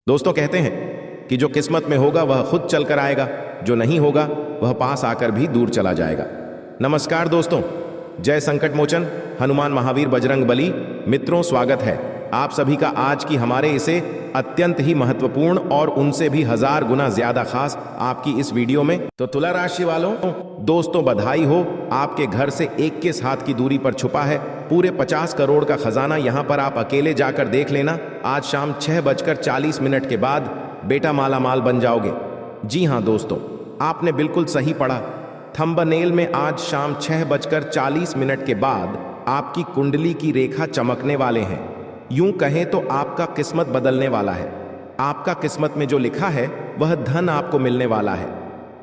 दोस्तों कहते हैं कि जो किस्मत में होगा वह खुद चलकर आएगा, जो नहीं होगा वह पास आकर भी दूर चला जाएगा। नमस्कार दोस्तों, जय संकट मोचन हनुमान महावीर बजरंग बली। मित्रों, स्वागत है आप सभी का आज की हमारे इसे अत्यंत ही महत्वपूर्ण और उनसे भी 1000 गुना ज्यादा खास आपकी इस वीडियो में। तो तुला राशि वालों दोस्तों, बधाई हो, आपके घर से 21 हाथ की दूरी पर छुपा है पूरे 50 करोड़ का खजाना। यहां पर आप अकेले जाकर देख लेना, आज शाम 6:40 के बाद बेटा माला माल बन जाओगे। जी हां दोस्तों, आपने बिल्कुल सही पढ़ा। थंबनेल में आज शाम 6:40 के बाद आपकी कुंडली की रेखा चमकने वाले हैं। यूं कहें तो आपका किस्मत बदलने वाला है। आपका किस्मत में जो लिखा है वह धन आपको मिलने वाला है।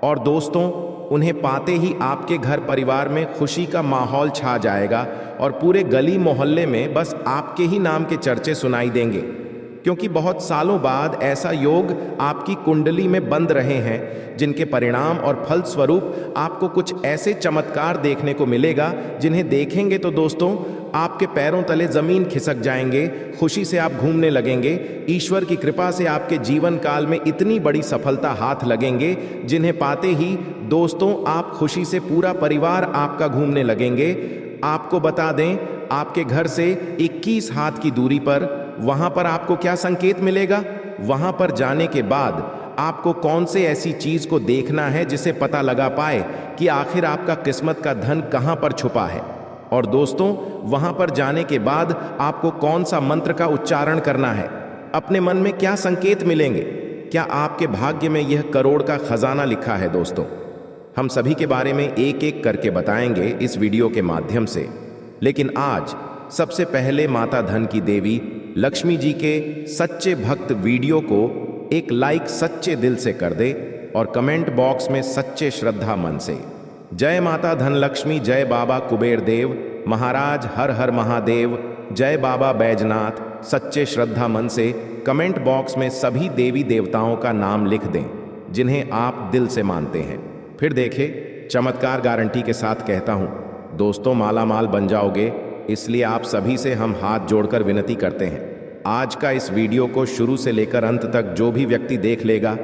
और दोस्तों, उन्हें पाते ही आपके घर परिवार में खुशी का माहौल छा जाएगा और पूरे गली मोहल्ले में बस आपके ही नाम के चर्चे सुनाई देंगे, क्योंकि बहुत सालों बाद ऐसा योग आपकी कुंडली में बंद रहे हैं जिनके परिणाम और फल स्वरूप आपको कुछ ऐसे चमत्कार देखने को मिलेगा जिन्हें देखेंगे तो दोस्तों आपके पैरों तले जमीन खिसक जाएंगे। खुशी से आप घूमने लगेंगे। ईश्वर की कृपा से आपके जीवन काल में इतनी बड़ी सफलता हाथ लगेंगे जिन्हें पाते ही दोस्तों आप खुशी से पूरा परिवार आपका घूमने लगेंगे। आपको बता दें, आपके घर से 21 हाथ की दूरी पर वहां पर आपको क्या संकेत मिलेगा। वहां पर जाने के बाद आपको कौन से ऐसी चीज को देखना है जिसे पता लगा पाए कि आखिर आपका किस्मत का धन कहां पर छुपा है। और दोस्तों, वहां पर जाने के बाद आपको कौन सा मंत्र का उच्चारण करना है, अपने मन में क्या संकेत मिलेंगे, क्या आपके भाग्य में यह करोड़ का खजाना लिखा है। दोस्तों, हम सभी के बारे में एक एक करके बताएंगे इस वीडियो के माध्यम से। लेकिन आज सबसे पहले माता धन की देवी लक्ष्मी जी के सच्चे भक्त वीडियो को एक लाइक सच्चे दिल से कर दे और कमेंट बॉक्स में सच्चे श्रद्धा मन से जय माता धन लक्ष्मी, जय बाबा कुबेर देव महाराज, हर हर महादेव, जय बाबा बैजनाथ, सच्चे श्रद्धा मन से कमेंट बॉक्स में सभी देवी देवताओं का नाम लिख दें जिन्हें आप दिल से मानते हैं। फिर देखें, चमत्कार गारंटी के साथ कहता हूं दोस्तों, माला माल बन जाओगे। इसलिए आप सभी से हम हाथ जोड़कर विनती करते हैं, आज का इस वीडियो को शुरू से लेकर अंत तक जो भी व्यक्ति देख लेगा,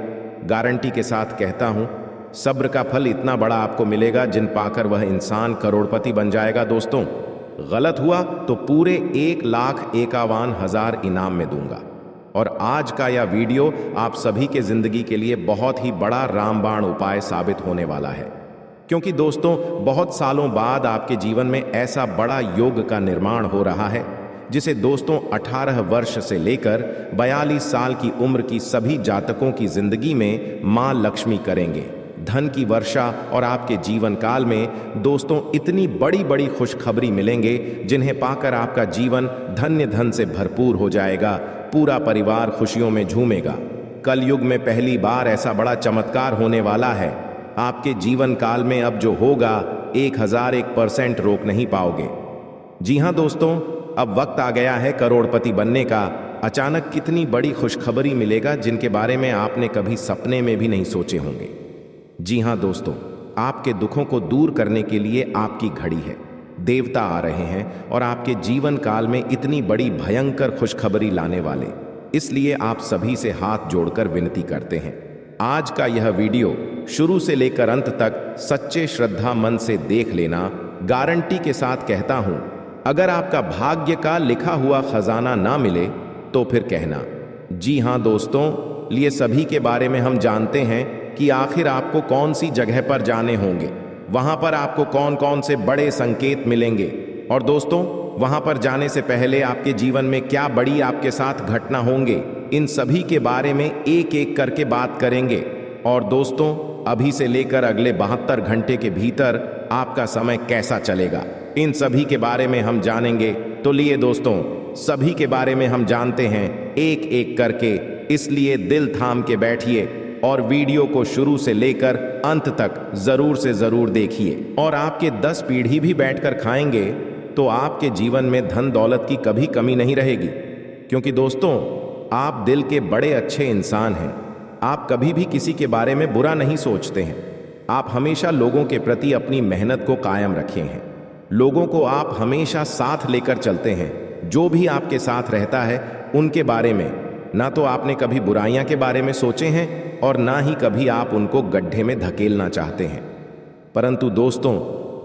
गारंटी के साथ कहता हूं सब्र का फल इतना बड़ा आपको मिलेगा जिन पाकर वह इंसान करोड़पति बन जाएगा। दोस्तों, गलत हुआ तो पूरे 1,51,000 इनाम में दूंगा। और आज का यह वीडियो आप सभी के जिंदगी के लिए बहुत ही बड़ा रामबाण उपाय साबित होने वाला है, क्योंकि दोस्तों बहुत सालों बाद आपके जीवन में ऐसा बड़ा योग का निर्माण हो रहा है जिसे दोस्तों 18 वर्ष से लेकर 42 साल की उम्र की सभी जातकों की जिंदगी में मां लक्ष्मी करेंगे। धन की वर्षा और आपके जीवन काल में दोस्तों इतनी बड़ी बड़ी खुशखबरी मिलेंगे जिन्हें पाकर आपका जीवन धन्य धन से भरपूर हो जाएगा। पूरा परिवार खुशियों में झूमेगा। कलयुग में पहली बार ऐसा बड़ा चमत्कार होने वाला है। आपके जीवन काल में अब जो होगा 1001% रोक नहीं पाओगे। जी हां दोस्तों, अब वक्त आ गया है करोड़पति बनने का। अचानक कितनी बड़ी खुशखबरी मिलेगा जिनके बारे में आपने कभी सपने में भी नहीं सोचे होंगे। जी हां दोस्तों, आपके दुखों को दूर करने के लिए आपकी घड़ी है। देवता आ रहे हैं और आपके जीवन काल में इतनी बड़ी भयंकर खुशखबरी लाने वाले। इसलिए आप सभी से हाथ जोड़कर विनती करते हैं, आज का यह वीडियो शुरू से लेकर अंत तक सच्चे श्रद्धा मन से देख लेना। गारंटी के साथ कहता हूं, अगर आपका भाग्य का लिखा हुआ खजाना ना मिले तो फिर कहना। जी हां दोस्तों, लिए सभी के बारे में हम जानते हैं कि आखिर आपको कौन सी जगह पर जाने होंगे, वहां पर आपको कौन कौन से बड़े संकेत मिलेंगे, और दोस्तों वहां पर जाने से पहले आपके जीवन में क्या बड़ी आपके साथ घटना होंगे, इन सभी के बारे में एक एक करके बात करेंगे। और दोस्तों, अभी से लेकर अगले 72 घंटे के भीतर आपका समय कैसा चलेगा, इन सभी के बारे में हम जानेंगे। तो लिए दोस्तों, सभी के बारे में हम जानते हैं एक एक करके, इसलिए दिल थाम के बैठिए और वीडियो को शुरू से लेकर अंत तक जरूर से जरूर देखिए। और आपके 10 पीढ़ी भी बैठकर खाएंगे तो आपके जीवन में धन दौलत की कभी कमी नहीं रहेगी, क्योंकि दोस्तों आप दिल के बड़े अच्छे इंसान हैं। आप कभी भी किसी के बारे में बुरा नहीं सोचते हैं। आप हमेशा लोगों के प्रति अपनी मेहनत को कायम रखे हैं। लोगों को आप हमेशा साथ लेकर चलते हैं। जो भी आपके साथ रहता है उनके बारे में ना तो आपने कभी बुराइयां के बारे में सोचे हैं और ना ही कभी आप उनको गड्ढे में धकेलना चाहते हैं। परंतु दोस्तों,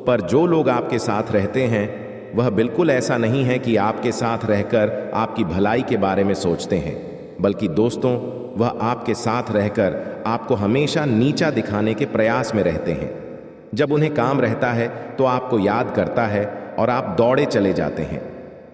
पर जो लोग आपके साथ रहते हैं वह बिल्कुल ऐसा नहीं है कि आपके साथ रहकर आपकी भलाई के बारे में सोचते हैं, बल्कि दोस्तों वह आपके साथ रहकर आपको हमेशा नीचा दिखाने के प्रयास में रहते हैं। जब उन्हें काम रहता है तो आपको याद करता है और आप दौड़े चले जाते हैं।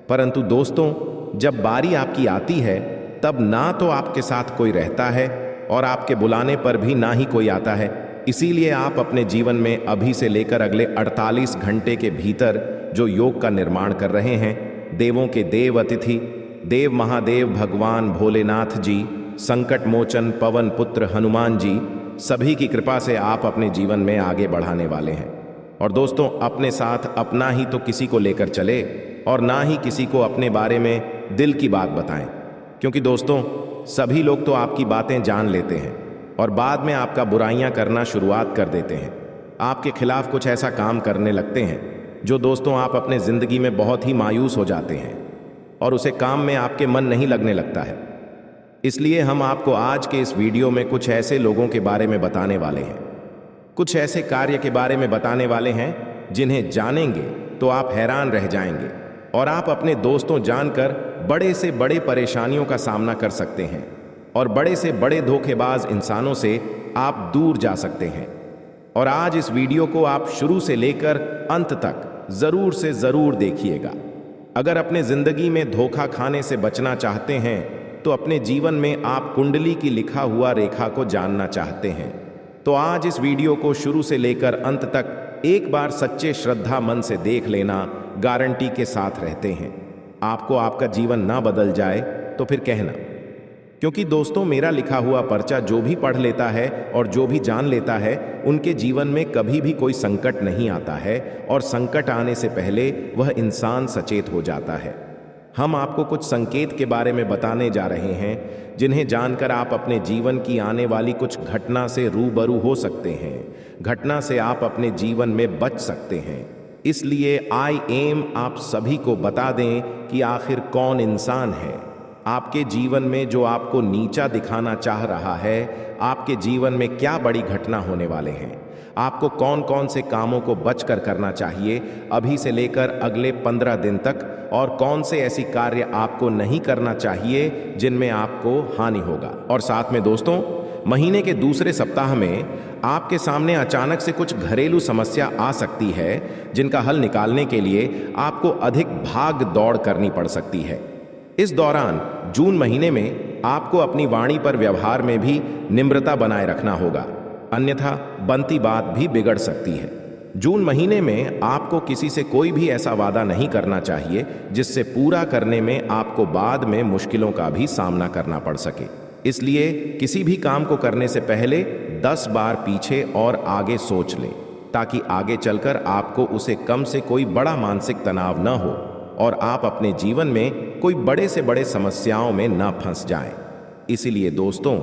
परंतु दोस्तों, जब बारी आपकी आती है तब ना तो आपके साथ कोई रहता है और आपके बुलाने पर भी ना ही कोई आता है। इसीलिए आप अपने जीवन में अभी से लेकर अगले 48 घंटे के भीतर जो योग का निर्माण कर रहे हैं, देवों के देव अतिथि देव महादेव भगवान भोलेनाथ जी, संकट मोचन पवन पुत्र हनुमान जी, सभी की कृपा से आप अपने जीवन में आगे बढ़ाने वाले हैं। और दोस्तों, अपने साथ अपना ही तो किसी को लेकर चले और ना ही किसी को अपने बारे में दिल की बात बताएं, क्योंकि दोस्तों सभी लोग तो आपकी बातें जान लेते हैं और बाद में आपका बुराइयां करना शुरुआत कर देते हैं। आपके खिलाफ कुछ ऐसा काम करने लगते हैं जो दोस्तों आप अपने जिंदगी में बहुत ही मायूस हो जाते हैं और उसे काम में आपके मन नहीं लगने लगता है। इसलिए हम आपको आज के इस वीडियो में कुछ ऐसे लोगों के बारे में बताने वाले हैं, कुछ ऐसे कार्य के बारे में बताने वाले हैं जिन्हें जानेंगे तो आप हैरान रह जाएंगे और आप अपने दोस्तों जानकर बड़े से बड़े परेशानियों का सामना कर सकते हैं और बड़े से बड़े धोखेबाज इंसानों से आप दूर जा सकते हैं। और आज इस वीडियो को आप शुरू से लेकर अंत तक जरूर से जरूर देखिएगा। अगर अपने जिंदगी में धोखा खाने से बचना चाहते हैं तो अपने जीवन में आप कुंडली की लिखा हुआ रेखा को जानना चाहते हैं तो आज इस वीडियो को शुरू से लेकर अंत तक एक बार सच्चे श्रद्धा मन से देख लेना, गारंटी के साथ रहते हैं। आपको आपका जीवन ना बदल जाए तो फिर कहना, क्योंकि दोस्तों मेरा लिखा हुआ पर्चा जो भी पढ़ लेता है और जो भी जान लेता है उनके जीवन में कभी भी कोई संकट नहीं आता है और संकट आने से पहले वह इंसान सचेत हो जाता है। हम आपको कुछ संकेत के बारे में बताने जा रहे हैं जिन्हें जानकर आप अपने जीवन की आने वाली कुछ घटना से रूबरू हो सकते हैं, घटना से आप अपने जीवन में बच सकते हैं। इसलिए आई एम आप सभी को बता दें कि आखिर कौन इंसान है आपके जीवन में जो आपको नीचा दिखाना चाह रहा है। आपके जीवन में क्या बड़ी घटना होने वाले हैं, आपको कौन कौन से कामों को बचकर करना चाहिए अभी से लेकर अगले 15 दिन तक, और कौन से ऐसी कार्य आपको नहीं करना चाहिए जिनमें आपको हानि होगा। और साथ में दोस्तों, महीने के दूसरे सप्ताह में आपके सामने अचानक से कुछ घरेलू समस्या आ सकती है जिनका हल निकालने के लिए आपको अधिक भाग दौड़ करनी पड़ सकती है। इस दौरान जून महीने में आपको अपनी वाणी पर व्यवहार में भी निम्रता बनाए रखना होगा, अन्यथा बनती बात भी बिगड़ सकती है। जून महीने में आपको किसी से कोई भी ऐसा वादा नहीं करना चाहिए जिससे पूरा करने में आपको बाद में मुश्किलों का भी सामना करना पड़ सके। इसलिए किसी भी काम को करने से पहले 10 बार पीछे और आगे सोच लें, ताकि आगे चलकर आपको उसे कम से कोई बड़ा मानसिक तनाव न हो और आप अपने जीवन में कोई बड़े से बड़े समस्याओं में न फंस जाएं। इसीलिए दोस्तों,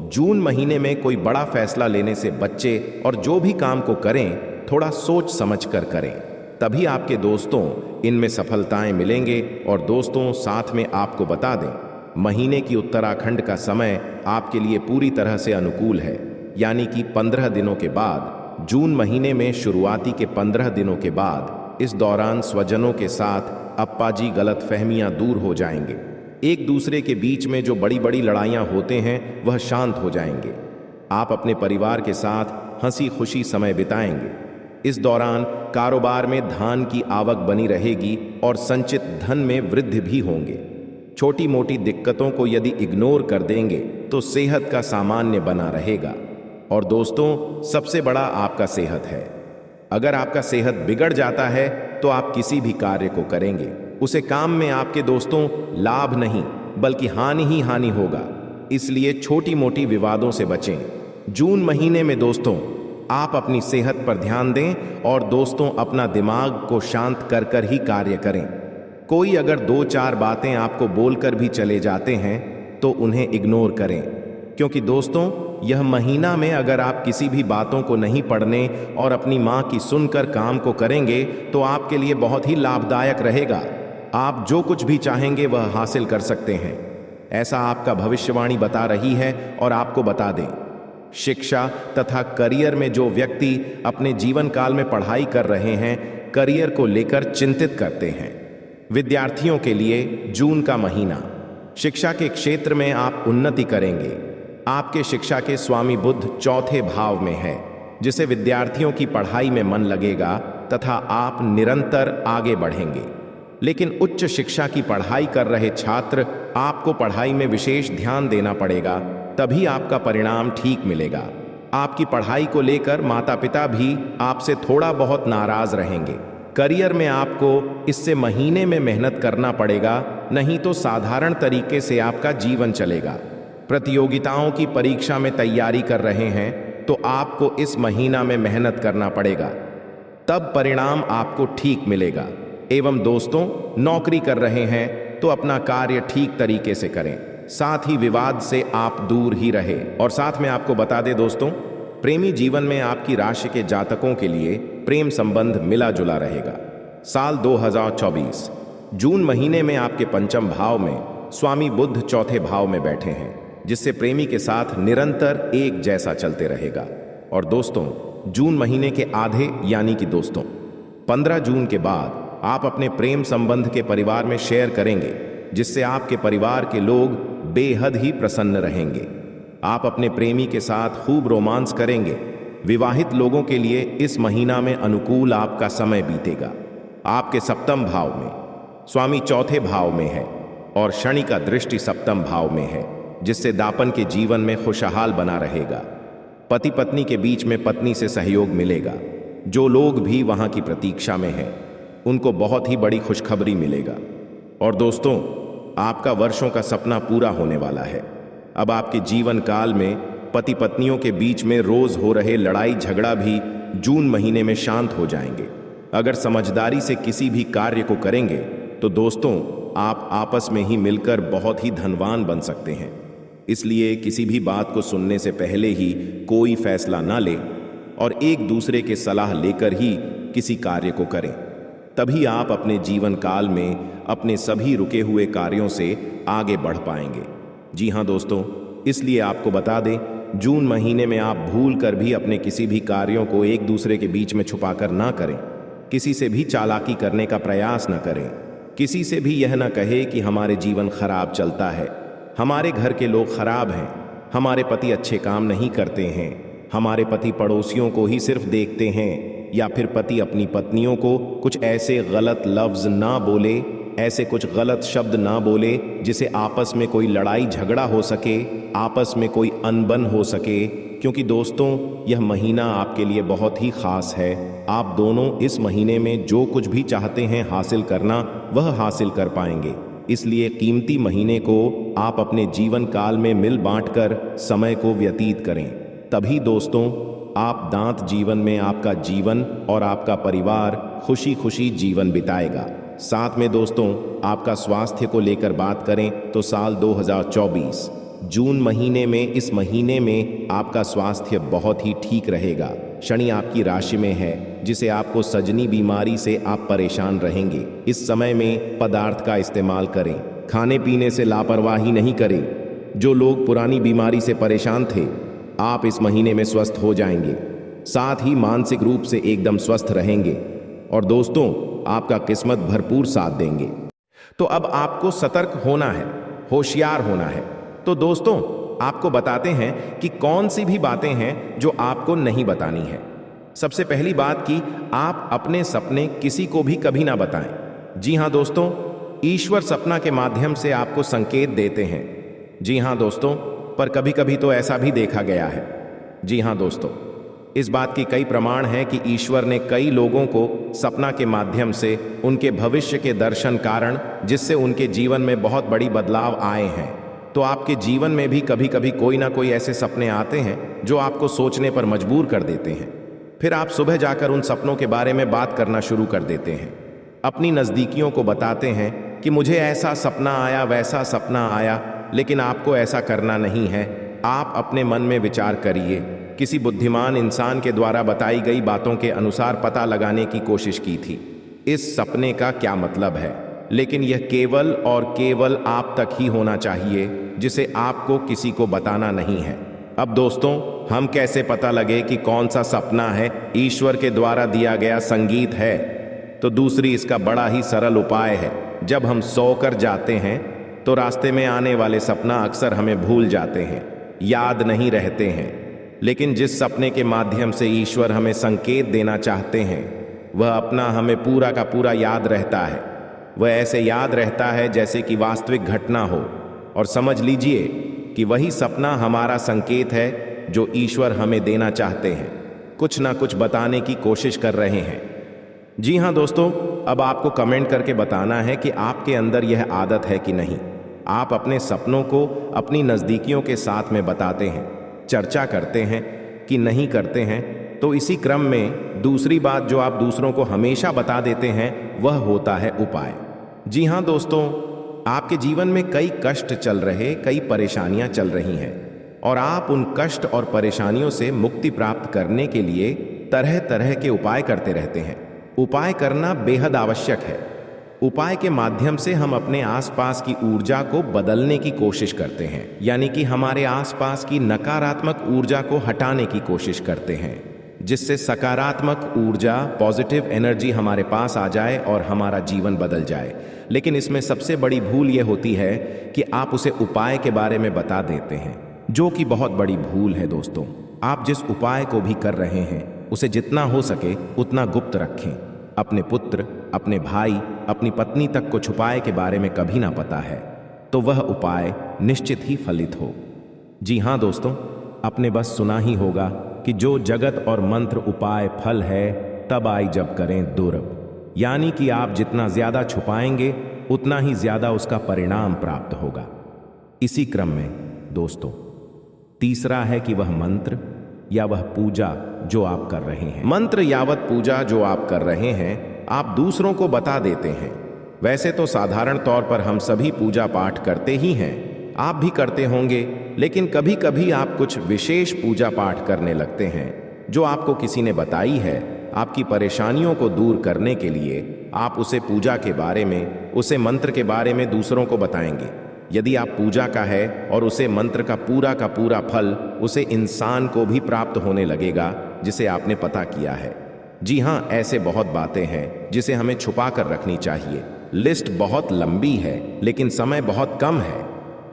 जून महीने में कोई बड़ा फैसला लेने से बच्चे और जो भी काम को करें थोड़ा सोच समझ कर करें, तभी आपके दोस्तों इनमें सफलताएं मिलेंगे। और दोस्तों साथ में आपको बता दें, महीने की उत्तराखंड का समय आपके लिए पूरी तरह से अनुकूल है, यानी कि 15 दिनों के बाद, जून महीने में शुरुआती के 15 दिनों के बाद, इस दौरान स्वजनों के साथ अप्पाजी गलतफहमियां दूर हो जाएंगे। एक दूसरे के बीच में जो बड़ी बड़ी लड़ाइयां होते हैं वह शांत हो जाएंगे। आप अपने परिवार के साथ हंसी खुशी समय बिताएंगे। इस दौरान कारोबार में धन की आवक बनी रहेगी और संचित धन में वृद्धि भी होंगे। छोटी मोटी दिक्कतों को यदि इग्नोर कर देंगे तो सेहत का सामान्य बना रहेगा। और दोस्तों, सबसे बड़ा आपका सेहत है। अगर आपका सेहत बिगड़ जाता है तो आप किसी भी कार्य को करेंगे, उसे काम में आपके दोस्तों लाभ नहीं बल्कि हानि ही हानि होगा। इसलिए छोटी मोटी विवादों से बचें। जून महीने में दोस्तों आप अपनी सेहत पर ध्यान दें और दोस्तों अपना दिमाग को शांत कर कर ही कार्य करें। कोई अगर 2-4 बातें आपको बोलकर भी चले जाते हैं तो उन्हें इग्नोर करें, क्योंकि दोस्तों यह महीना में अगर आप किसी भी बातों को नहीं पढ़ने और अपनी माँ की सुनकर काम को करेंगे तो आपके लिए बहुत ही लाभदायक रहेगा। आप जो कुछ भी चाहेंगे वह हासिल कर सकते हैं। ऐसा आपका भविष्यवाणी बता रही है। और आपको बता दें, शिक्षा तथा करियर में जो व्यक्ति अपने जीवन काल में पढ़ाई कर रहे हैं, करियर को लेकर चिंतित करते हैं, विद्यार्थियों के लिए जून का महीना, शिक्षा के क्षेत्र में आप उन्नति करेंगे। आपके शिक्षा के स्वामी बुध चौथे भाव में है, जिससे विद्यार्थियों की पढ़ाई में मन लगेगा तथा आप निरंतर आगे बढ़ेंगे। लेकिन उच्च शिक्षा की पढ़ाई कर रहे छात्र, आपको पढ़ाई में विशेष ध्यान देना पड़ेगा, तभी आपका परिणाम ठीक मिलेगा। आपकी पढ़ाई को लेकर माता पिता भी आपसे थोड़ा बहुत नाराज रहेंगे। करियर में आपको इससे महीने में मेहनत करना पड़ेगा, नहीं तो साधारण तरीके से आपका जीवन चलेगा। प्रतियोगिताओं की परीक्षा में तैयारी कर रहे हैं तो आपको इस महीना में मेहनत करना पड़ेगा, तब परिणाम आपको ठीक मिलेगा। एवं दोस्तों, नौकरी कर रहे हैं तो अपना कार्य ठीक तरीके से करें, साथ ही विवाद से आप दूर ही रहे। और साथ में आपको बता दें दोस्तों, प्रेमी जीवन में आपकी राशि के जातकों के लिए प्रेम संबंध मिला जुला रहेगा। साल 2024 जून महीने में आपके पंचम भाव में स्वामी बुध चौथे भाव में बैठे हैं, जिससे प्रेमी के साथ निरंतर एक जैसा चलते रहेगा। और दोस्तों, जून महीने के आधे यानी कि दोस्तों 15 जून के बाद आप अपने प्रेम संबंध के परिवार में शेयर करेंगे, जिससे आपके परिवार के लोग बेहद ही प्रसन्न रहेंगे। आप अपने प्रेमी के साथ खूब रोमांस करेंगे। विवाहित लोगों के लिए इस महीना में अनुकूल आपका समय बीतेगा। आपके सप्तम भाव में स्वामी चौथे भाव में है और शनि का दृष्टि सप्तम भाव में है, जिससे दापन के जीवन में खुशहाल बना रहेगा। पति पत्नी के बीच में पत्नी से सहयोग मिलेगा। जो लोग भी वहां की प्रतीक्षा में हैं, उनको बहुत ही बड़ी खुशखबरी मिलेगा। और दोस्तों, आपका वर्षों का सपना पूरा होने वाला है। अब आपके जीवन काल में पति पत्नियों के बीच में रोज हो रहे लड़ाई झगड़ा भी जून महीने में शांत हो जाएंगे। अगर समझदारी से किसी भी कार्य को करेंगे तो दोस्तों, आप आपस में ही मिलकर बहुत ही धनवान बन सकते हैं। इसलिए किसी भी बात को सुनने से पहले ही कोई फैसला ना लें और एक दूसरे के सलाह लेकर ही किसी कार्य को करें, तभी आप अपने जीवन काल में अपने सभी रुके हुए कार्यों से आगे बढ़ पाएंगे। जी हाँ दोस्तों, इसलिए आपको बता दें, जून महीने में आप भूल कर भी अपने किसी भी कार्यों को एक दूसरे के बीच में छुपाकर ना करें। किसी से भी चालाकी करने का प्रयास न करें। किसी से भी यह न कहे कि हमारे जीवन खराब चलता है, हमारे घर के लोग खराब हैं, हमारे पति अच्छे काम नहीं करते हैं, हमारे पति पड़ोसियों को ही सिर्फ देखते हैं, या फिर पति अपनी पत्नियों को कुछ ऐसे गलत लफ्ज ना बोले, ऐसे कुछ गलत शब्द ना बोले जिसे आपस में कोई लड़ाई झगड़ा हो सके, आपस में कोई अनबन हो सके। क्योंकि दोस्तों, यह महीना आपके लिए बहुत ही खास है। आप दोनों इस महीने में जो कुछ भी चाहते हैं हासिल करना, वह हासिल कर पाएंगे। इसलिए कीमती महीने को आप अपने जीवन काल में मिल बांटकर समय को व्यतीत करें, तभी दोस्तों आप दांत जीवन में आपका जीवन और आपका परिवार खुशी खुशी जीवन बिताएगा। साथ में दोस्तों, आपका स्वास्थ्य को लेकर बात करें तो साल 2024 जून महीने में, इस महीने में आपका स्वास्थ्य बहुत ही ठीक रहेगा। शनि आपकी राशि में है, जिसे आपको सजनी बीमारी से आप परेशान रहेंगे। इस समय में पदार्थ का इस्तेमाल करें, खाने पीने से लापरवाही नहीं करें। जो लोग पुरानी बीमारी से परेशान थे, आप इस महीने में स्वस्थ हो जाएंगे, साथ ही मानसिक रूप से एकदम स्वस्थ रहेंगे। और दोस्तों, आपका किस्मत भरपूर साथ देंगे। तो अब आपको सतर्क होना है, होशियार होना है। तो दोस्तों, आपको बताते हैं कि कौन सी भी बातें हैं जो आपको नहीं बतानी है। सबसे पहली बात कि आप अपने सपने किसी को भी कभी ना बताएं। जी हाँ दोस्तों, ईश्वर सपना के माध्यम से आपको संकेत देते हैं। जी हाँ दोस्तों, पर कभी कभी तो ऐसा भी देखा गया है। जी हाँ दोस्तों, इस बात की कई प्रमाण हैं कि ईश्वर ने कई लोगों को सपना के माध्यम से उनके भविष्य के दर्शन कारण, जिससे उनके जीवन में बहुत बड़ी बदलाव आए हैं। तो आपके जीवन में भी कभी कभी कोई ना कोई ऐसे सपने आते हैं जो आपको सोचने पर मजबूर कर देते हैं। फिर आप सुबह जाकर उन सपनों के बारे में बात करना शुरू कर देते हैं। अपनी नज़दीकियों को बताते हैं कि मुझे ऐसा सपना आया, वैसा सपना आया, लेकिन आपको ऐसा करना नहीं है। आप अपने मन में विचार करिए। किसी बुद्धिमान इंसान के द्वारा बताई गई बातों के अनुसार पता लगाने की कोशिश की थी, इस सपने का क्या मतलब है। लेकिन यह केवल और केवल आप तक ही होना चाहिए, जिसे आपको किसी को बताना नहीं है। अब दोस्तों, हम कैसे पता लगे कि कौन सा सपना है ईश्वर के द्वारा दिया गया संगीत है? तो दूसरी इसका बड़ा ही सरल उपाय है। जब हम सोकर जाते हैं तो रास्ते में आने वाले सपना अक्सर हमें भूल जाते हैं, याद नहीं रहते हैं। लेकिन जिस सपने के माध्यम से ईश्वर हमें संकेत देना चाहते हैं, वह अपना हमें पूरा का पूरा याद रहता है। वह ऐसे याद रहता है जैसे कि वास्तविक घटना हो। और समझ लीजिए कि वही सपना हमारा संकेत है जो ईश्वर हमें देना चाहते हैं, कुछ ना कुछ बताने की कोशिश कर रहे हैं। जी हाँ दोस्तों, अब आपको कमेंट करके बताना है कि आपके अंदर यह आदत है कि नहीं। आप अपने सपनों को अपनी नज़दीकियों के साथ में बताते हैं, चर्चा करते हैं कि नहीं करते हैं। तो इसी क्रम में दूसरी बात जो आप दूसरों को हमेशा बता देते हैं, वह होता है उपाय। जी हाँ दोस्तों, आपके जीवन में कई कष्ट चल रहे, कई परेशानियां चल रही हैं, और आप उन कष्ट और परेशानियों से मुक्ति प्राप्त करने के लिए तरह तरह के उपाय करते रहते हैं। उपाय करना बेहद आवश्यक है। उपाय के माध्यम से हम अपने आसपास की ऊर्जा को बदलने की कोशिश करते हैं, यानी कि हमारे आसपास की नकारात्मक ऊर्जा को हटाने की कोशिश करते हैं, जिससे सकारात्मक ऊर्जा, पॉजिटिव एनर्जी हमारे पास आ जाए और हमारा जीवन बदल जाए। लेकिन इसमें सबसे बड़ी भूल यह होती है कि आप उसे उपाय के बारे में बता देते हैं, जो कि बहुत बड़ी भूल है दोस्तों। आप जिस उपाय को भी कर रहे हैं, उसे जितना हो सके उतना गुप्त रखें। अपने पुत्र, अपने भाई, अपनी पत्नी तक को छुपाए के बारे में कभी ना पता है, तो वह उपाय निश्चित ही फलित हो। जी हाँ दोस्तों, आपने बस सुना ही होगा कि जो जगत और मंत्र उपाय फल है, तब आई जब करें दुर्लभ। यानी कि आप जितना ज्यादा छुपाएंगे, उतना ही ज्यादा उसका परिणाम प्राप्त होगा। इसी क्रम में दोस्तों, तीसरा है कि वह मंत्र या वह पूजा जो आप कर रहे हैं, मंत्र यावत पूजा जो आप कर रहे हैं, आप दूसरों को बता देते हैं। वैसे तो साधारण तौर पर हम सभी पूजा पाठ करते ही हैं, आप भी करते होंगे, लेकिन कभी कभी आप कुछ विशेष पूजा पाठ करने लगते हैं जो आपको किसी ने बताई है। आपकी परेशानियों को दूर करने के लिए आप उसे पूजा के बारे में, उसे मंत्र के बारे में दूसरों को बताएंगे। यदि आप पूजा का है और उसे मंत्र का पूरा फल उसे इंसान को भी प्राप्त होने लगेगा जिसे आपने पता किया है। जी हाँ, ऐसे बहुत बातें हैं जिसे हमें छुपा कर रखनी चाहिए। लिस्ट बहुत लंबी है, लेकिन समय बहुत कम है।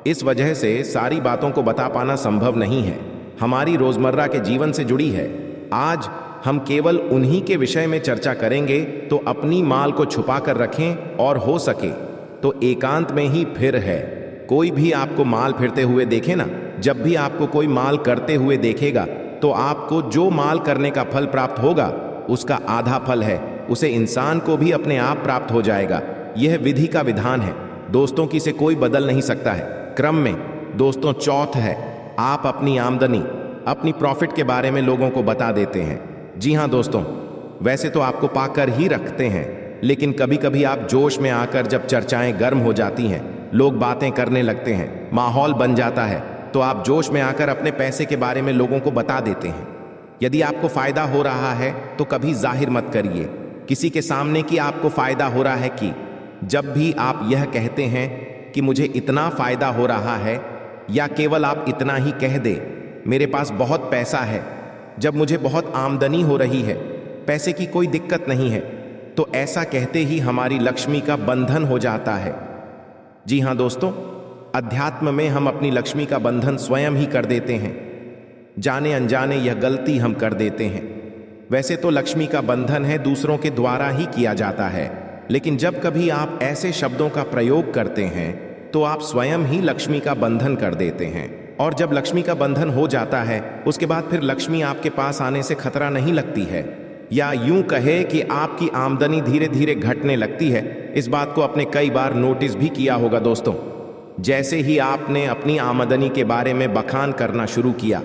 इस वजह से सारी बातों को बता पाना संभव नहीं है। हमारी रोजमर्रा के जीवन से जुड़ी है। आज हम केवल उन्हीं के विषय में चर्चा करेंगे, तो अपनी माल को छुपा कर रखें, और हो सके तो एकांत में ही। फिर है, कोई भी आपको माल फिरते हुए देखे ना, जब भी आपको कोई माल करते हुए देखेगा, तो आपको जो माल करने का फल प्राप्त होगा, उसका आधा फल है, उसे इंसान को भी अपने आप प्राप्त हो जाएगा। यह विधि का विधान है दोस्तों, कि से कोई बदल नहीं सकता है। क्रम में दोस्तों, चौथा है, आप अपनी आमदनी, अपनी प्रॉफिट के बारे में लोगों को बता देते हैं। जी हाँ दोस्तों, वैसे तो आपको पाकर ही रखते हैं, लेकिन कभी कभी आप जोश में आकर जब चर्चाएं गर्म हो जाती हैं, लोग बातें करने लगते हैं, माहौल बन जाता है, तो आप जोश में आकर अपने पैसे के बारे में लोगों को बता देते हैं। यदि आपको फायदा हो रहा है तो कभी जाहिर मत करिए किसी के सामने कि आपको फायदा हो रहा है। कि जब भी आप यह कहते हैं कि मुझे इतना फायदा हो रहा है, या केवल आप इतना ही कह दे, मेरे पास बहुत पैसा है, जब मुझे बहुत आमदनी हो रही है, पैसे की कोई दिक्कत नहीं है, तो ऐसा कहते ही हमारी लक्ष्मी का बंधन हो जाता है। जी हाँ दोस्तों, अध्यात्म में हम अपनी लक्ष्मी का बंधन स्वयं ही कर देते हैं। जाने अनजाने यह गलती हम कर देते हैं। वैसे तो लक्ष्मी का बंधन है दूसरों के द्वारा ही किया जाता है, लेकिन जब कभी आप ऐसे शब्दों का प्रयोग करते हैं, तो आप स्वयं ही लक्ष्मी का बंधन कर देते हैं। और जब लक्ष्मी का बंधन हो जाता है, उसके बाद फिर लक्ष्मी आपके पास आने से खतरा नहीं लगती है, या यूं कहे कि आपकी आमदनी धीरे धीरे घटने लगती है। इस बात को आपने कई बार नोटिस भी किया होगा दोस्तों। जैसे ही आपने अपनी आमदनी के बारे में बखान करना शुरू किया,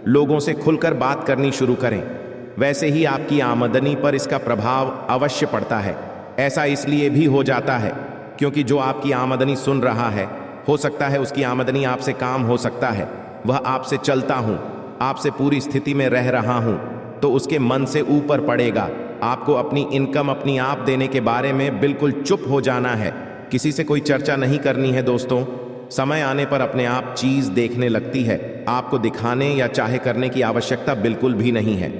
लोगों से खुलकर बात करनी शुरू करें, वैसे ही आपकी आमदनी पर इसका प्रभाव अवश्य पड़ता है। ऐसा इसलिए भी हो जाता है क्योंकि जो आपकी आमदनी सुन रहा है, हो सकता है उसकी आमदनी आपसे काम हो सकता है, वह आपसे चलता हूं, आपसे पूरी स्थिति में रह रहा हूं, तो उसके मन से ऊपर पड़ेगा। आपको अपनी इनकम अपनी आप देने के बारे में बिल्कुल चुप हो जाना है। किसी से कोई चर्चा नहीं करनी है दोस्तों। समय आने पर अपने आप चीज देखने लगती है, आपको दिखाने या चाहे करने की आवश्यकता बिल्कुल भी नहीं है।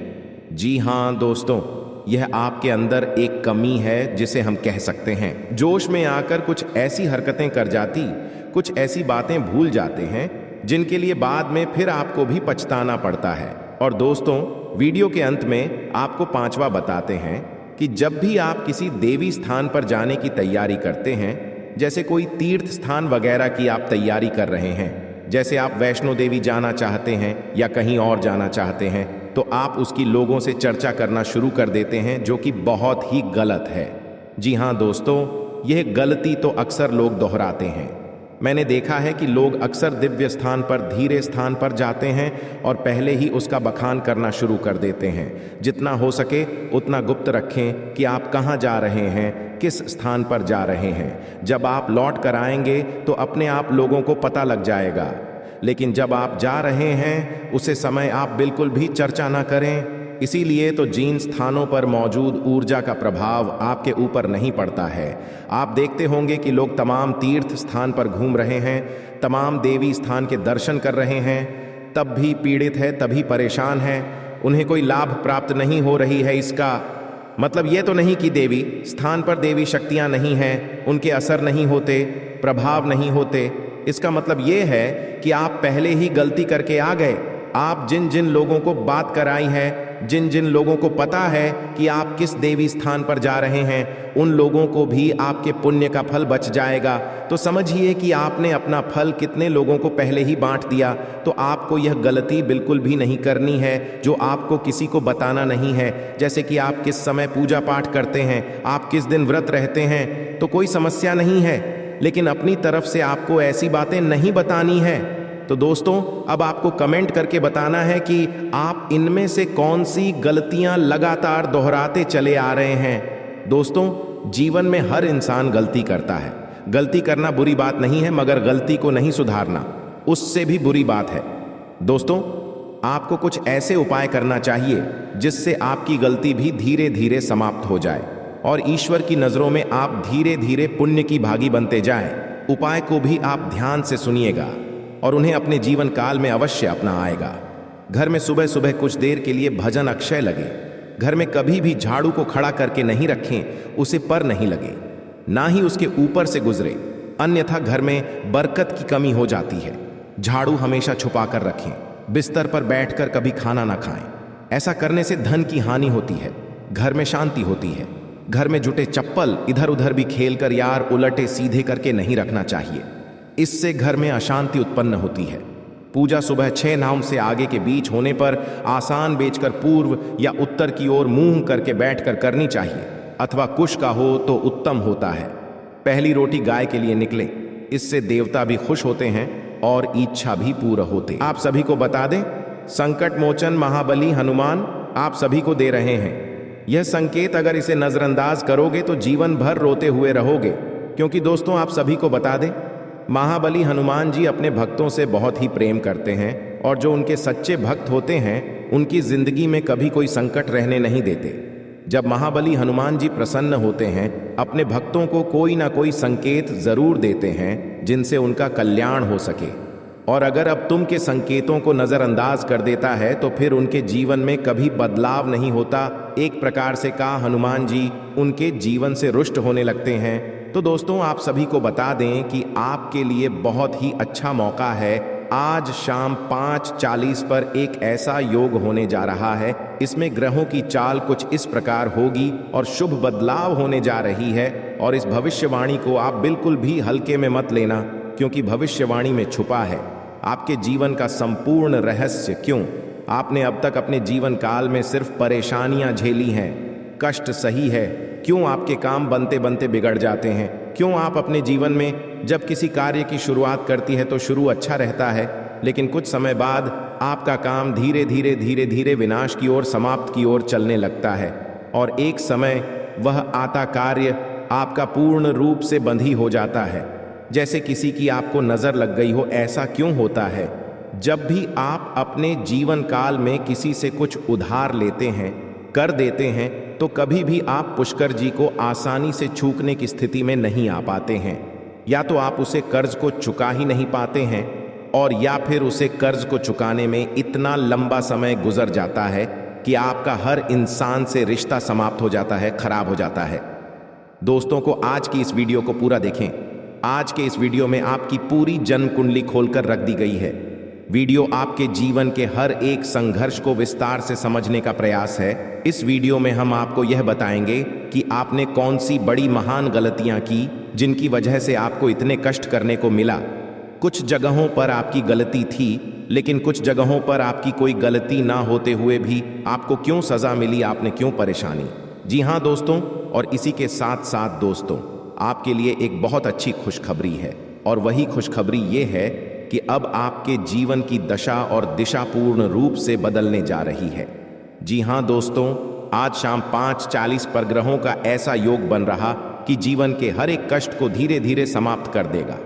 जी हाँ दोस्तों, यह आपके अंदर एक कमी है जिसे हम कह सकते हैं। जोश में आकर कुछ ऐसी हरकतें कर जाती, कुछ ऐसी बातें भूल जाते हैं जिनके लिए बाद में फिर आपको भी पछताना पड़ता है। और दोस्तों, वीडियो के अंत में आपको पांचवा बताते हैं कि जब भी आप किसी देवी स्थान पर जाने की तैयारी करते हैं, जैसे कोई तीर्थ स्थान वगैरह की आप तैयारी कर रहे हैं, जैसे आप वैष्णो देवी जाना चाहते हैं या कहीं और जाना चाहते हैं, तो आप उसकी लोगों से चर्चा करना शुरू कर देते हैं, जो कि बहुत ही गलत है। जी हाँ दोस्तों, यह गलती तो अक्सर लोग दोहराते हैं। मैंने देखा है कि लोग अक्सर दिव्य स्थान पर, धीरे स्थान पर जाते हैं और पहले ही उसका बखान करना शुरू कर देते हैं। जितना हो सके उतना गुप्त रखें कि आप कहाँ जा रहे हैं, किस स्थान पर जा रहे हैं। जब आप लौट कर आएंगे तो अपने आप लोगों को पता लग जाएगा, लेकिन जब आप जा रहे हैं उसे समय आप बिल्कुल भी चर्चा ना करें। इसीलिए तो जिन स्थानों पर मौजूद ऊर्जा का प्रभाव आपके ऊपर नहीं पड़ता है। आप देखते होंगे कि लोग तमाम तीर्थ स्थान पर घूम रहे हैं, तमाम देवी स्थान के दर्शन कर रहे हैं, तब भी पीड़ित है, तभी परेशान है, उन्हें कोई लाभ प्राप्त नहीं हो रही है। इसका मतलब ये तो नहीं कि देवी स्थान पर देवी शक्तियां नहीं हैं, उनके असर नहीं होते, प्रभाव नहीं होते। इसका मतलब ये है कि आप पहले ही गलती करके आ गए। आप जिन जिन लोगों को बात कराई है, जिन जिन लोगों को पता है कि आप किस देवी स्थान पर जा रहे हैं, उन लोगों को भी आपके पुण्य का फल बच जाएगा। तो समझिए कि आपने अपना फल कितने लोगों को पहले ही बांट दिया। तो आपको यह गलती बिल्कुल भी नहीं करनी है जो आपको किसी को बताना नहीं है। जैसे कि आप किस समय पूजा पाठ करते हैं, आप किस दिन व्रत रहते हैं, तो कोई समस्या नहीं है, लेकिन अपनी तरफ से आपको ऐसी बातें नहीं बतानी है। तो दोस्तों, अब आपको कमेंट करके बताना है कि आप इनमें से कौन सी गलतियां लगातार दोहराते चले आ रहे हैं। दोस्तों, जीवन में हर इंसान गलती करता है। गलती करना बुरी बात नहीं है, मगर गलती को नहीं सुधारना उससे भी बुरी बात है। दोस्तों, आपको कुछ ऐसे उपाय करना चाहिए जिससे आपकी गलती भी धीरे धीरे समाप्त हो जाए और ईश्वर की नजरों में आप धीरे धीरे पुण्य की भागी बनते जाएं। उपाय को भी आप ध्यान से सुनिएगा और उन्हें अपने जीवन काल में अवश्य अपना आएगा। घर में सुबह सुबह कुछ देर के लिए भजन अक्षय लगे। घर में कभी भी झाड़ू को खड़ा करके नहीं रखें, उसे पर नहीं लगे, ना ही उसके ऊपर से गुजरे, अन्यथा घर में बरकत की कमी हो जाती है। झाड़ू हमेशा छुपा कर रखें। बिस्तर पर बैठकर कभी खाना ना खाएं। ऐसा करने से धन की हानि होती है, घर में शांति होती है। घर में जुटे चप्पल इधर उधर भी खेलकर यार उलटे सीधे करके नहीं रखना चाहिए, इससे घर में अशांति उत्पन्न होती है। पूजा सुबह 6 नाम से आगे के बीच होने पर आसान बेचकर पूर्व या उत्तर की ओर मुंह करके बैठकर करनी चाहिए, अथवा कुश का हो तो उत्तम होता है। पहली रोटी गाय के लिए निकले, इससे देवता भी खुश होते हैं और इच्छा भी पूरा होते। आप सभी को बता दें, संकट मोचन महाबली हनुमान आप सभी को दे रहे हैं यह संकेत। अगर इसे नजरअंदाज करोगे तो जीवन भर रोते हुए रहोगे, क्योंकि दोस्तों आप सभी को बता दें, महाबली हनुमान जी अपने भक्तों से बहुत ही प्रेम करते हैं और जो उनके सच्चे भक्त होते हैं उनकी जिंदगी में कभी कोई संकट रहने नहीं देते। जब महाबली हनुमान जी प्रसन्न होते हैं, अपने भक्तों को कोई ना कोई संकेत जरूर देते हैं जिनसे उनका कल्याण हो सके। और अगर अब तुम के संकेतों को नजरअंदाज कर देता है तो फिर उनके जीवन में कभी बदलाव नहीं होता। एक प्रकार से कहा, हनुमान जी उनके जीवन से रुष्ट होने लगते हैं। तो दोस्तों, आप सभी को बता दें कि आपके लिए बहुत ही अच्छा मौका है। आज शाम 5:40 पर एक ऐसा योग होने जा रहा है। इसमें ग्रहों की चाल कुछ इस प्रकार होगी और शुभ बदलाव होने जा रही है। और इस भविष्यवाणी को आप बिल्कुल भी हल्के में मत लेना, क्योंकि भविष्यवाणी में छुपा है आपके जीवन का संपूर्ण रहस्य। क्यों आपने अब तक अपने जीवन काल में सिर्फ परेशानियां झेली हैं, कष्ट सही है, क्यों आपके काम बनते बनते बिगड़ जाते हैं, क्यों आप अपने जीवन में जब किसी कार्य की शुरुआत करती है तो शुरू अच्छा रहता है, लेकिन कुछ समय बाद आपका काम धीरे धीरे विनाश की ओर, समाप्त की ओर चलने लगता है और एक समय वह आता कार्य आपका पूर्ण रूप से बंधी हो जाता है, जैसे किसी की आपको नजर लग गई हो। ऐसा क्यों होता है? जब भी आप अपने जीवन काल में किसी से कुछ उधार लेते हैं कर देते हैं तो कभी भी आप पुष्कर जी को आसानी से छूने की स्थिति में नहीं आ पाते हैं। या तो आप उसे कर्ज को चुका ही नहीं पाते हैं, और या फिर उसे कर्ज को चुकाने में इतना लंबा समय गुजर जाता है कि आपका हर इंसान से रिश्ता समाप्त हो जाता है, खराब हो जाता है। दोस्तों को आज की इस वीडियो को पूरा देखें। आज के इस वीडियो में आपकी पूरी जन्म कुंडली खोलकर रख दी गई है। वीडियो आपके जीवन के हर एक संघर्ष को विस्तार से समझने का प्रयास है। इस वीडियो में हम आपको यह बताएंगे कि आपने कौन सी बड़ी महान गलतियां की जिनकी वजह से आपको इतने कष्ट करने को मिला। कुछ जगहों पर आपकी गलती थी, लेकिन कुछ जगहों पर आपकी कोई गलती ना होते हुए भी आपको क्यों सजा मिली, आपने क्यों परेशानी। जी हाँ दोस्तों, और इसी के साथ साथ दोस्तों आपके लिए एक बहुत अच्छी खुशखबरी है, और वही खुशखबरी ये है कि अब आपके जीवन की दशा और दिशा पूर्ण रूप से बदलने जा रही है। जी हाँ दोस्तों, आज शाम 5:40 पर ग्रहों का ऐसा योग बन रहा कि जीवन के हर एक कष्ट को धीरे धीरे समाप्त कर देगा।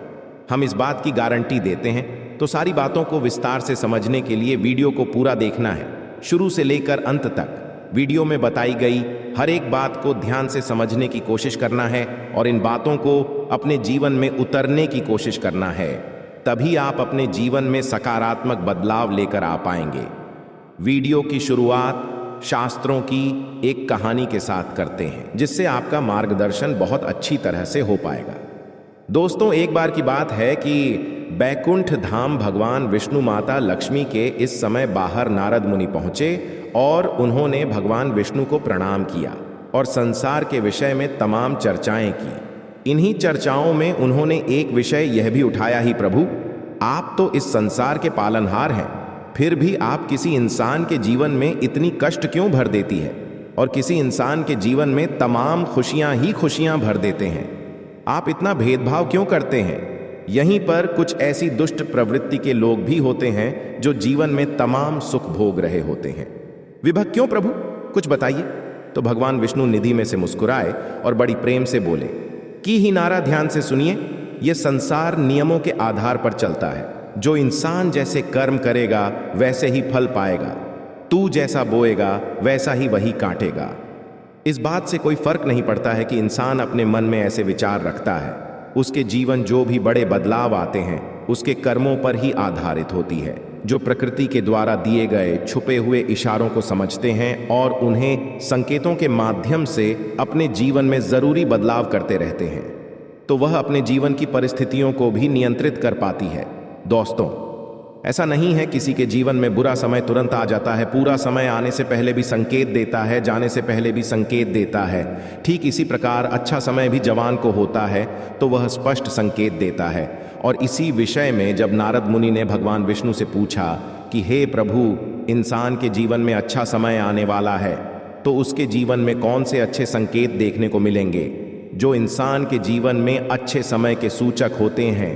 हम इस बात की गारंटी देते हैं, तो सारी बातों को विस्तार से समझने के लिए वीडियो को पूरा देखना है, शुरू से लेकर अंत तक। वीडियो में बताई गई हर एक बात को ध्यान से समझने की कोशिश करना है और इन बातों को अपने जीवन में उतरने की कोशिश करना है, तभी आप अपने जीवन में सकारात्मक बदलाव लेकर आ पाएंगे। वीडियो की शुरुआत शास्त्रों की एक कहानी के साथ करते हैं, जिससे आपका मार्गदर्शन बहुत अच्छी तरह से हो पाएगा। दोस्तों, एक बार की बात है कि बैकुंठ धाम भगवान विष्णु माता लक्ष्मी के इस समय बाहर नारद मुनि पहुंचे और उन्होंने भगवान विष्णु को प्रणाम किया और संसार के विषय में तमाम चर्चाएं की। इन्हीं चर्चाओं में उन्होंने एक विषय यह भी उठाया, ही प्रभु, आप तो इस संसार के पालनहार हैं, फिर भी आप किसी इंसान के जीवन में इतनी कष्ट क्यों भर देती है और किसी इंसान के जीवन में तमाम खुशियां ही खुशियां भर देते हैं। आप इतना भेदभाव क्यों करते हैं। यहीं पर कुछ ऐसी दुष्ट प्रवृत्ति के लोग भी होते हैं जो जीवन में तमाम सुख भोग रहे होते हैं। विभक्त क्यों प्रभु, कुछ बताइए। तो भगवान विष्णु निधि में से मुस्कुराए और बड़ी प्रेम से बोले कि ही नारा, ध्यान से सुनिए। यह संसार नियमों के आधार पर चलता है। जो इंसान जैसे कर्म करेगा वैसे ही फल पाएगा। तू जैसा बोएगा वैसा ही वही काटेगा। इस बात से कोई फर्क नहीं पड़ता है कि इंसान अपने मन में ऐसे विचार रखता है। उसके जीवन जो भी बड़े बदलाव आते हैं उसके कर्मों पर ही आधारित होती है, जो प्रकृति के द्वारा दिए गए छुपे हुए इशारों को समझते हैं और उन्हें संकेतों के माध्यम से अपने जीवन में जरूरी बदलाव करते रहते हैं, तो वह अपने जीवन की परिस्थितियों को भी नियंत्रित कर पाती है। दोस्तों, ऐसा नहीं है किसी के जीवन में बुरा समय तुरंत आ जाता है। पूरा समय आने से पहले भी संकेत देता है, जाने से पहले भी संकेत देता है। ठीक इसी प्रकार अच्छा समय भी जवान को होता है तो वह स्पष्ट संकेत देता है। और इसी विषय में जब नारद मुनि ने भगवान विष्णु से पूछा कि हे प्रभु, इंसान के जीवन में अच्छा समय आने वाला है तो उसके जीवन में कौन से अच्छे संकेत देखने को मिलेंगे जो इंसान के जीवन में अच्छे समय के सूचक होते हैं।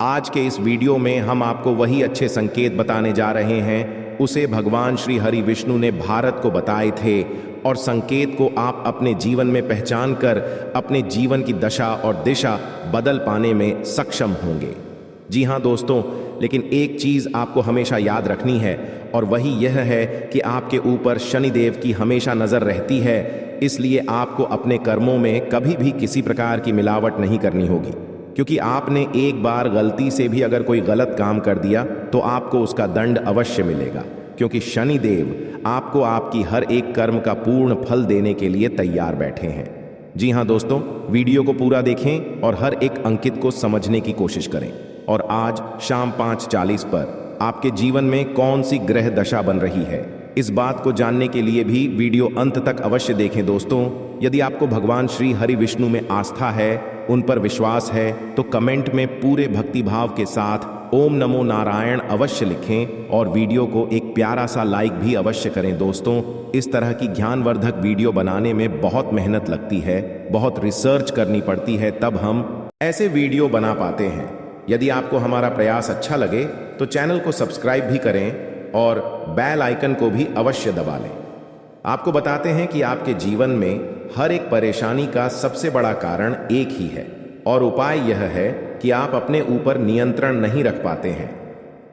आज के इस वीडियो में हम आपको वही अच्छे संकेत बताने जा रहे हैं। उसे भगवान श्री हरि विष्णु ने भारत को बताए थे और संकेत को आप अपने जीवन में पहचान कर अपने जीवन की दशा और दिशा बदल पाने में सक्षम होंगे। जी हाँ दोस्तों, लेकिन एक चीज़ आपको हमेशा याद रखनी है और वही यह है कि आपके ऊपर शनिदेव की हमेशा नज़र रहती है। इसलिए आपको अपने कर्मों में कभी भी किसी प्रकार की मिलावट नहीं करनी होगी, क्योंकि आपने एक बार गलती से भी अगर कोई गलत काम कर दिया तो आपको उसका दंड अवश्य मिलेगा, क्योंकि शनिदेव आपको आपकी हर एक कर्म का पूर्ण फल देने के लिए तैयार बैठे हैं। जी हाँ दोस्तों, वीडियो को पूरा देखें और हर एक अंकित को समझने की कोशिश करें। और आज शाम 5:40 पर आपके जीवन में कौन सी ग्रह दशा बन रही है, इस बात को जानने के लिए भी वीडियो अंत तक अवश्य देखें। दोस्तों, यदि आपको भगवान श्री हरि विष्णु में आस्था है, उन पर विश्वास है, तो कमेंट में पूरे भक्तिभाव के साथ ओम नमो नारायण अवश्य लिखें और वीडियो को एक प्यारा सा लाइक भी अवश्य करें। दोस्तों, इस तरह की ज्ञानवर्धक वीडियो बनाने में बहुत मेहनत लगती है, बहुत रिसर्च करनी पड़ती है, तब हम ऐसे वीडियो बना पाते हैं। यदि आपको हमारा प्रयास अच्छा लगे तो चैनल को सब्सक्राइब भी करें और बेल आइकन को भी अवश्य दबा लें। आपको बताते हैं कि आपके जीवन में हर एक परेशानी का सबसे बड़ा कारण एक ही है और उपाय यह है कि आप अपने ऊपर नियंत्रण नहीं रख पाते हैं।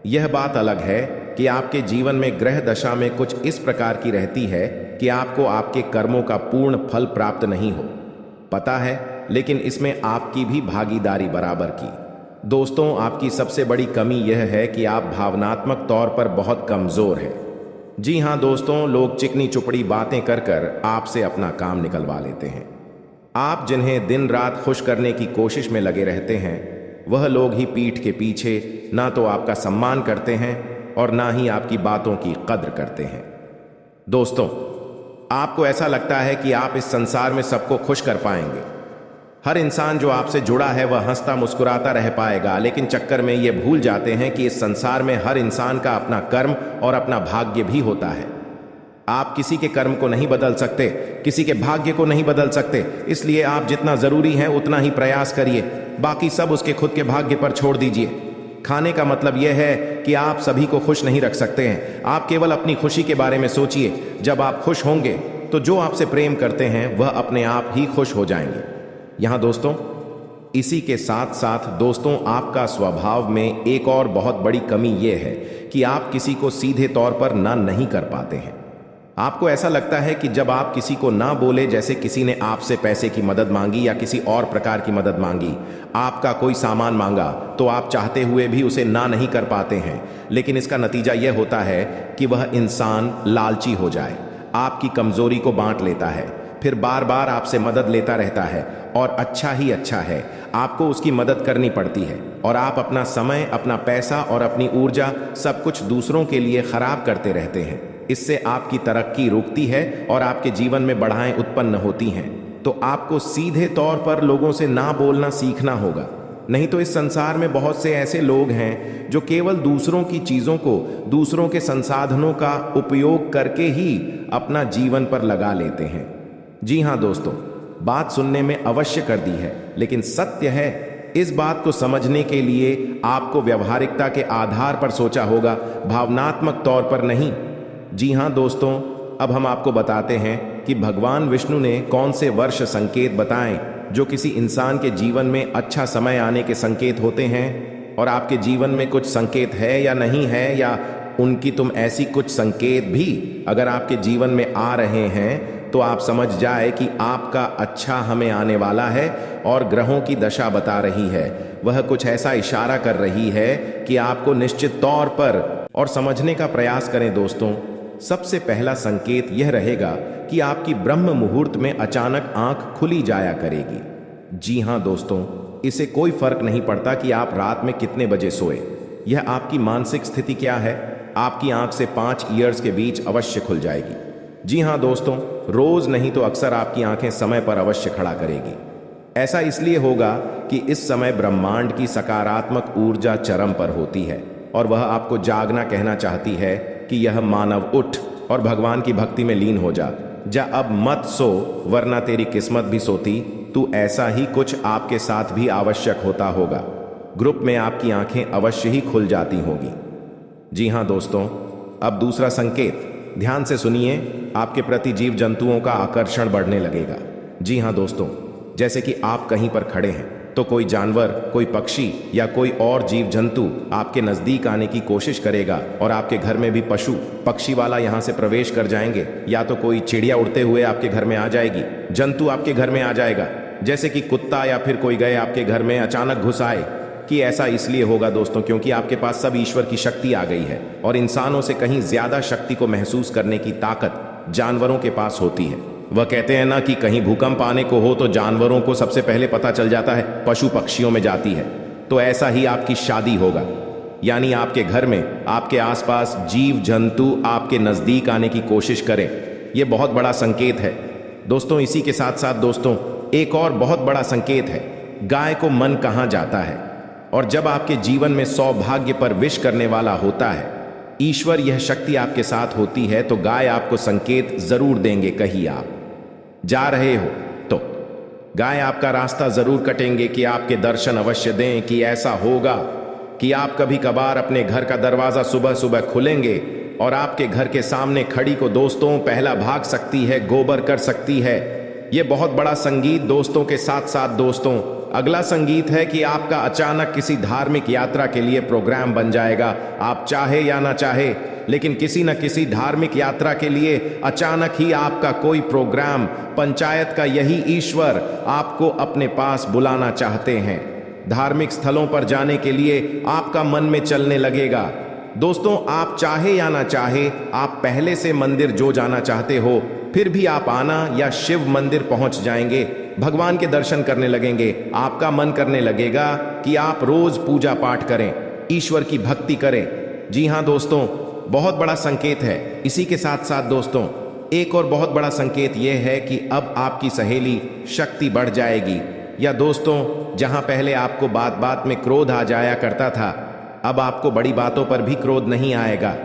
यह बात अलग है कि आपके जीवन में ग्रह दशा में कुछ इस प्रकार की रहती है कि आपको आपके कर्मों का पूर्ण फल प्राप्त नहीं हो, पता है, लेकिन इसमें आपकी भी भागीदारी बराबर की। दोस्तों, आपकी सबसे बड़ी कमी यह है कि आप भावनात्मक तौर पर बहुत कमज़ोर हैं। जी हाँ दोस्तों, लोग चिकनी चुपड़ी बातें कर कर आपसे अपना काम निकलवा लेते हैं। आप जिन्हें दिन रात खुश करने की कोशिश में लगे रहते हैं, वह लोग ही पीठ के पीछे ना तो आपका सम्मान करते हैं और ना ही आपकी बातों की कद्र करते हैं। दोस्तों, आपको ऐसा लगता है कि आप इस संसार में सबको खुश कर पाएंगे। हर इंसान जो आपसे जुड़ा है वह हंसता मुस्कुराता रह पाएगा, लेकिन चक्कर में ये भूल जाते हैं कि इस संसार में हर इंसान का अपना कर्म और अपना भाग्य भी होता है। आप किसी के कर्म को नहीं बदल सकते, किसी के भाग्य को नहीं बदल सकते, इसलिए आप जितना जरूरी है उतना ही प्रयास करिए, बाकी सब उसके खुद के भाग्य पर छोड़ दीजिए। खाने का मतलब यह है कि आप सभी को खुश नहीं रख सकते हैं। आप केवल अपनी खुशी के बारे में सोचिए। जब आप खुश होंगे तो जो आपसे प्रेम करते हैं वह अपने आप ही खुश हो जाएंगे। यहाँ दोस्तों, इसी के साथ साथ दोस्तों, आपका स्वभाव में एक और बहुत बड़ी कमी यह है कि आप किसी को सीधे तौर पर ना नहीं कर पाते हैं। आपको ऐसा लगता है कि जब आप किसी को ना बोले, जैसे किसी ने आपसे पैसे की मदद मांगी या किसी और प्रकार की मदद मांगी, आपका कोई सामान मांगा, तो आप चाहते हुए भी उसे ना नहीं कर पाते हैं। लेकिन इसका नतीजा यह होता है कि वह इंसान लालची हो जाए, आपकी कमजोरी को बांट लेता है, फिर बार बार आपसे मदद लेता रहता है और अच्छा ही अच्छा है, आपको उसकी मदद करनी पड़ती है और आप अपना समय, अपना पैसा और अपनी ऊर्जा सब कुछ दूसरों के लिए खराब करते रहते हैं। इससे आपकी तरक्की रुकती है और आपके जीवन में बाधाएं उत्पन्न होती हैं। तो आपको सीधे तौर पर लोगों से ना बोलना सीखना होगा, नहीं तो इस संसार में बहुत से ऐसे लोग हैं जो केवल दूसरों की चीज़ों को, दूसरों के संसाधनों का उपयोग करके ही अपना जीवन पर लगा लेते हैं। जी हाँ दोस्तों, बात सुनने में अवश्य कर दी है, लेकिन सत्य है, इस बात को समझने के लिए आपको व्यवहारिकता के आधार पर सोचा होगा, भावनात्मक तौर पर नहीं। जी हाँ दोस्तों, अब हम आपको बताते हैं कि भगवान विष्णु ने कौन से वर्ष संकेत बताएं जो किसी इंसान के जीवन में अच्छा समय आने के संकेत होते हैं। और आपके जीवन में कुछ संकेत है या नहीं है, या उनकी तुम ऐसी कुछ संकेत भी अगर आपके जीवन में आ रहे हैं, तो आप समझ जाए कि आपका अच्छा हमें आने वाला है और ग्रहों की दशा बता रही है। वह कुछ ऐसा इशारा कर रही है कि आपको निश्चित तौर पर, और समझने का प्रयास करें दोस्तों, सबसे पहला संकेत यह रहेगा कि आपकी ब्रह्म मुहूर्त में अचानक आंख खुली जाया करेगी। जी हां दोस्तों, इसे कोई फर्क नहीं पड़ता कि आप रात में कितने बजे सोए, यह आपकी मानसिक स्थिति क्या है, आपकी आंख से 5 ईयर्स के बीच अवश्य खुल जाएगी। जी हां दोस्तों, रोज नहीं तो अक्सर आपकी आंखें समय पर अवश्य खड़ा करेगी। ऐसा इसलिए होगा कि इस समय ब्रह्मांड की सकारात्मक ऊर्जा चरम पर होती है और वह आपको जागना कहना चाहती है कि यह मानव, उठ और भगवान की भक्ति में लीन हो जा। अब मत सो, वरना तेरी किस्मत भी सोती। तू ऐसा ही कुछ आपके साथ भी आवश्यक होता होगा। ग्रुप में आपकी आंखें अवश्य ही खुल जाती होगी। जी हाँ दोस्तों, अब दूसरा संकेत ध्यान से सुनिए, आपके प्रति जीव जंतुओं का आकर्षण बढ़ने लगेगा। जी हाँ दोस्तों, जैसे कि आप कहीं पर खड़े हैं तो कोई जानवर, कोई पक्षी या कोई और जीव जंतु आपके नजदीक आने की कोशिश करेगा और आपके घर में भी पशु पक्षी वाला यहां से प्रवेश कर जाएंगे, या तो कोई चिड़िया उड़ते हुए आपके घर में आ जाएगी, जंतु आपके घर में आ जाएगा, जैसे कि कुत्ता या फिर कोई गए आपके घर में अचानक घुस आए। कि ऐसा इसलिए होगा दोस्तों क्योंकि आपके पास सब ईश्वर की शक्ति आ गई है और इंसानों से कहीं ज्यादा शक्ति को महसूस करने की ताकत जानवरों के पास होती है। वह कहते हैं ना कि कहीं भूकंप आने को हो तो जानवरों को सबसे पहले पता चल जाता है, पशु पक्षियों में जाती है। तो ऐसा ही आपकी शादी होगा, यानी आपके घर में आपके आसपास जीव जंतु आपके नजदीक आने की कोशिश करें। यह बहुत बड़ा संकेत है दोस्तों। इसी के साथ साथ दोस्तों, एक और बहुत बड़ा संकेत है, गाय को मन कहाँ जाता है। और जब आपके जीवन में सौभाग्य पर विश करने वाला होता है, ईश्वर यह शक्ति आपके साथ होती है, तो गाय आपको संकेत जरूर देंगे। कहीं आप जा रहे हो तो गाय आपका रास्ता जरूर कटेंगे कि आपके दर्शन अवश्य दें। कि ऐसा होगा कि आप कभी कभार अपने घर का दरवाजा सुबह सुबह खुलेंगे और आपके घर के सामने खड़ी को दोस्तों पहला भाग सकती है, गोबर कर सकती है। यह बहुत बड़ा संगीत दोस्तों के साथ साथ दोस्तों, अगला संगीत है कि आपका अचानक किसी धार्मिक यात्रा के लिए प्रोग्राम बन जाएगा। आप चाहे या ना चाहे, लेकिन किसी न किसी धार्मिक यात्रा के लिए अचानक ही आपका कोई प्रोग्राम, पंचायत का यही ईश्वर आपको अपने पास बुलाना चाहते हैं। धार्मिक स्थलों पर जाने के लिए आपका मन में चलने लगेगा। दोस्तों, आप चाहे या ना चाहे, आप पहले से मंदिर जो जाना चाहते हो, फिर भी आप आना या शिव मंदिर पहुंच जाएंगे, भगवान के दर्शन करने लगेंगे। आपका मन करने लगेगा कि आप रोज पूजा पाठ करें, ईश्वर की भक्ति करें। जी हाँ दोस्तों, बहुत बड़ा संकेत है। इसी के साथ साथ दोस्तों, एक और बहुत बड़ा संकेत यह है कि अब आपकी सहेली शक्ति बढ़ जाएगी। या दोस्तों, जहां पहले आपको बात बात में क्रोध आ जाया करता था, अब आपको बड़ी बातों पर भी क्रोध नहीं आएगा।